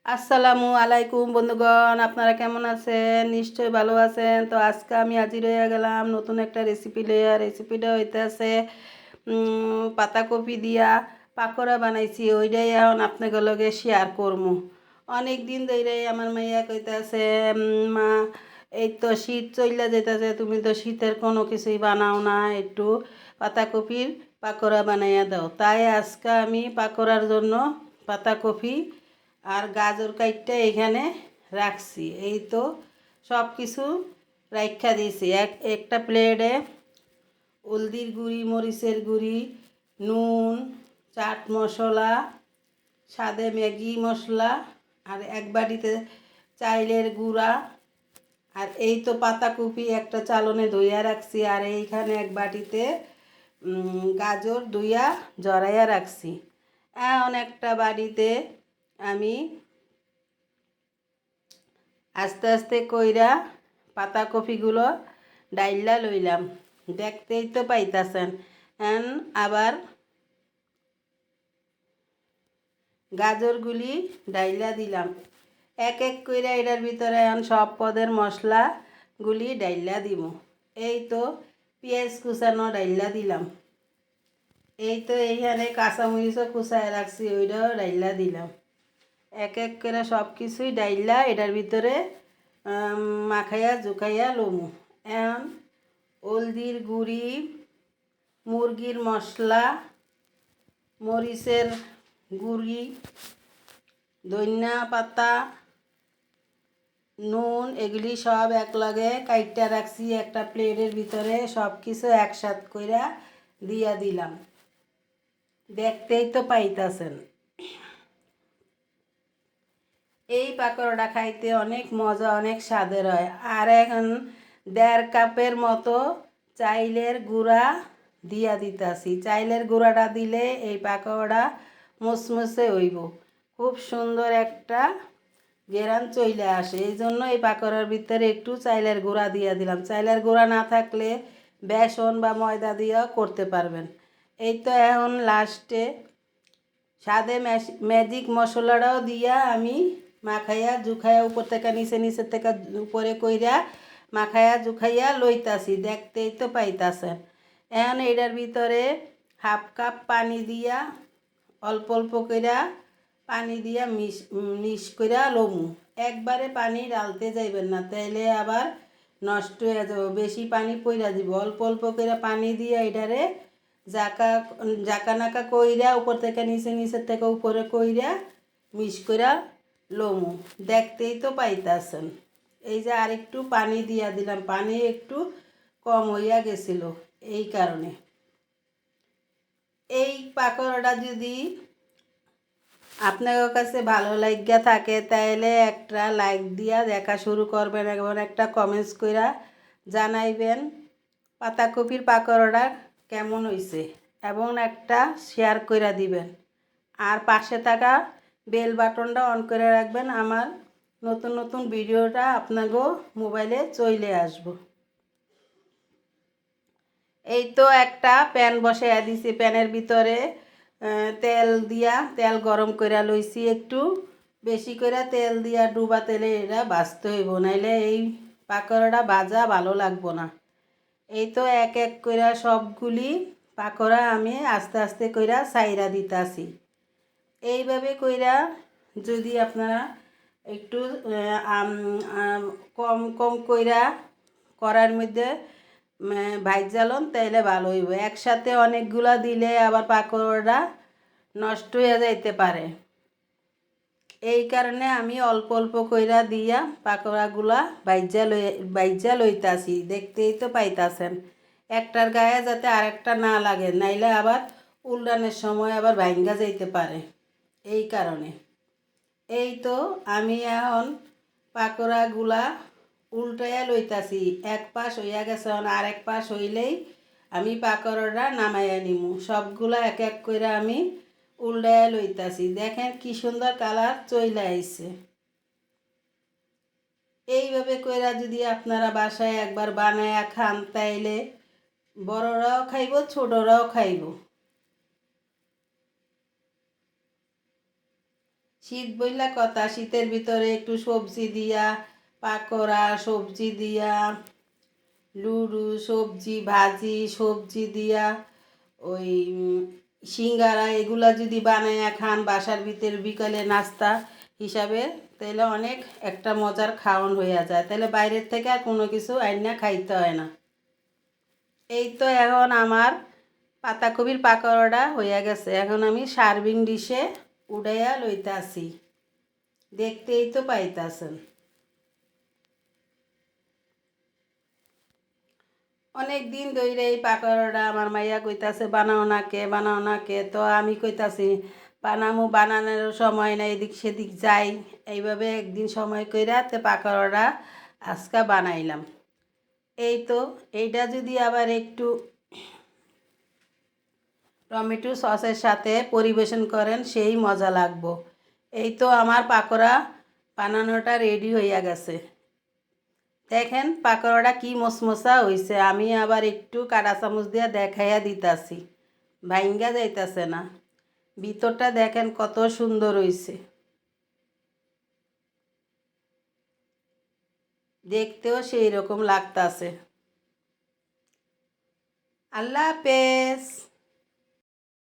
আসসালামু আলাইকুম বন্ধুগণ, আপনারা কেমন আছেন? নিশ্চয়ই ভালো আছেন। তো আজকে আমি হাজির হয়ে গেলাম নতুন একটা রেসিপি লইয়া। রেসিপিটা হইতেছে পাতাকপি দিয়া পাকোড়া বানাইছি, ওইটাই এখন আপনাদের লগে শেয়ার করবো। অনেক দিন ধরে আমার মাইয়া কইতাছে, মা এই তো শীত চইলা যেতেছে, তুমি তো শীতের কোনো কিছুই বানাও না, একটু পাতাকপির পাকোড়া বানাইয়া দাও। তাই আজকে আমি পাকোড়ার জন্য পাতাকপি আর গাজর কাইটটা এখানে রাখছি। এই তো সব কিছু রাইখা দিয়েছি। একটা প্লেটে হলদির গুঁড়ি, মরিচের গুঁড়ি, নুন, চাট মশলা, সাদে ম্যাগি মশলা, আর এক বাটিতে চাইলের গুঁড়া, আর এই তো পাতাকপি একটা চালনে ধুইয়া রাখছি, আর এইখানে এক বাটিতে গাজর ধুইয়া জড়াইয়া রাখছি। এখন একটা বাড়িতে আমি আস্তে আস্তে কইরা পাতাকপিগুলো ডাইল্লা লইলাম। দেখতেই তো পাইতাছেন। এখন আবার গাজরগুলি ডাইল্লা দিলাম। এক এক কইরা এটার ভিতরে এখন সব পদের মশলাগুলি ডাইল্লা দিব। এই তো পেঁয়াজ কুচানো ডাইল্লা দিলাম। এই তো এইখানে কাঁচামরিচও কুচায় রাখছি, ওইটাও ডাইল্লা দিলাম। এক এক করে সব কিছুই ডাইল্লা এটার ভিতরে মাখাইয়া জুকাইয়া লমু। এখন হলদির গুঁড়ি, মুরগির মশলা, মরিচের গুঁড়ি, ধনিয়া পাতা, নুন, এগুলি সব একলগে কাইটটা রাখছি একটা প্লেটের ভিতরে। সব কিছু একসাথ কইরা দিয়া দিলাম। দেখতেই তো পাইতাছেন। এই পাকোড়াটা খাইতে অনেক মজা, অনেক স্বাদের হয়। আর এখন 1.5 কাপের মতো চাইলের গুঁড়া দিয়া দিতাছি। চাইলের গুঁড়াটা দিলে এই পাকোড়া মুসমুসে হইব, খুব সুন্দর একটা ঘেরান চইলে আসে। এই জন্য এই পাকোড়ার ভিতরে একটু চাইলের গুঁড়া দিয়া দিলাম। চাইলের গুঁড়া না থাকলে বেসন বা ময়দা দিয়েও করতে পারবেন। এই তো এখন লাস্টে সাদে ম্যাজিক মশলাটাও দিয়া আমি মাখাইয়া জুখাইয়া উপর থেকে নিচের থেকে উপরে কইরা মাখাইয়া জুখাইয়া লইতাছি। দেখতেই তো পাইতাছেন। এখন এটার ভিতরে 1/2 কাপ পানি দিয়া অল্প অল্প কইরা পানি দিয়া মিশ কইরা লমু। একবারে পানি ডালতে যাইবেন না, তাইলে আবার নষ্ট হয়ে যাবে, বেশি পানি পইরা দিব। অল্প অল্প কইরা পানি দিয়া এটারে জাকা নাকা কইরা উপর থেকে নিচের থেকে উপরে কইরা মিশ কইরা লমু। দেখতেই তো পাইতাছেন। এই যে আরেকটু পানি দিয়া দিলাম, পানি একটু কম হইয়া গেছিল এই কারণে। এই পাকোড়াটা যদি আপনাদের কাছে ভালো লাগিয়া থাকে তাইলে একটা লাইক দিয়া দেখা শুরু করবেন এবং একটা কমেন্টস কইরা জানাইবেন পাতাকপির পাকোড়াটা কেমন হইছে, এবং একটা শেয়ার কইরা দিবেন। আর পাশে থাকা বেল বাটনটা অন করে রাখবেন, আমার নতুন নতুন ভিডিওটা আপনাগো মোবাইলে চলে আসবো। এই তো একটা প্যান বসাইয়া দিছি, প্যানের ভিতরে তেল গরম করে লইছি। একটু বেশি করে তেল দিয়া ডুবা তেলে এটা ভাজতে হইব, নাইলে এই পাকোড়াটা ভাজা ভালো লাগবো না। এই তো এক এক করে সবগুলি পাকোড়া আমি আস্তে আস্তে কইরা সাইরা দিতাছি। এইভাবে কইরা যদি আপনারা একটু কম কম কইরা করার মধ্যে ভাইজালন তাইলে ভালো হইব। একসাথে অনেকগুলা দিলে আবার পাকোড়া নষ্ট হয়ে যাইতে পারে। এই কারণে আমি অল্প অল্প কইরা দিয়া পাকোড়াগুলা বাইজা লইতাছি। দেখতেই তো পাইতাছেন। একটার গায়ে যাতে আরেকটা না লাগে, নাইলে আবার উল্টানোর সময় আবার ভাঙ্গা যাইতে পারে। এই কারণে এই তো আমি এখন পাকোড়াগুলা উল্টাইয়া লইতাছি। এক পাশ হইয়া গেছে, এখন আর এক পাশ হইলেই আমি পাকোড়াটা নামাইয়া নিমু। সবগুলা এক এক করে আমি উল্টাইয়া লইতাছি। দেখেন কি সুন্দর কালার চইলা আইছে। এইভাবে কইরা যদি আপনারা বাসায় একবার বানায়া খান তাইলে বড়রাও খাইব, ছোটরাও খাইব। শীত বইলা কথা, শীতের ভিতরে একটু সবজি দিয়া, পাকোড়া সবজি দিয়া, লুডু সবজি ভাজি সবজি দিয়া, ওই সিঙ্গারা এগুলা যদি বানাইয়া খান বাসার ভিতরে বিকালে নাস্তা হিসাবে, তাহলে অনেক একটা মজার খাওয়ান হইয়া যায়। তাহলে বাইরের থেকে আর কোনো কিছু আইনা খাইতে হয় না। এই তো এখন আমার পাতাকপির পাকোড়াটা হইয়া গেছে। এখন আমি সার্ভিং ডিশে উঠাইয়া লইতাছি। দেখতেই তো পাইতাছেন। অনেক দিন ধরে এই পাকোড়াটা আমার মাইয়া কইতাছে বানাও না কে, বানাও না কে। তো আমি কইতাছি বানামু, বানানোর সময় না, এদিক সেদিক যাই। এইভাবে একদিন সময় কইরা তে পাকোড়াটা আজকা বানাইলাম। এই তো এইটা যদি আবার একটু টমেটো সসের সাথে পরিবেশন করেন সেই মজা লাগবো। এই তো আমার পাকোড়া বানানোটা রেডি হইয়া গেছে। দেখেন পাকোড়াটা কি মশমশা হইছে। আমি আবার একটু কাঁটা চামচ দিয়ে দেখাইয়া দিতাছি, ভাইঙ্গা যাইতাছে না। ভিতরটা দেখেন কত সুন্দর হইছে, দেখতেও সেই রকম লাগতাছে। আল্লাহ হাফেজ।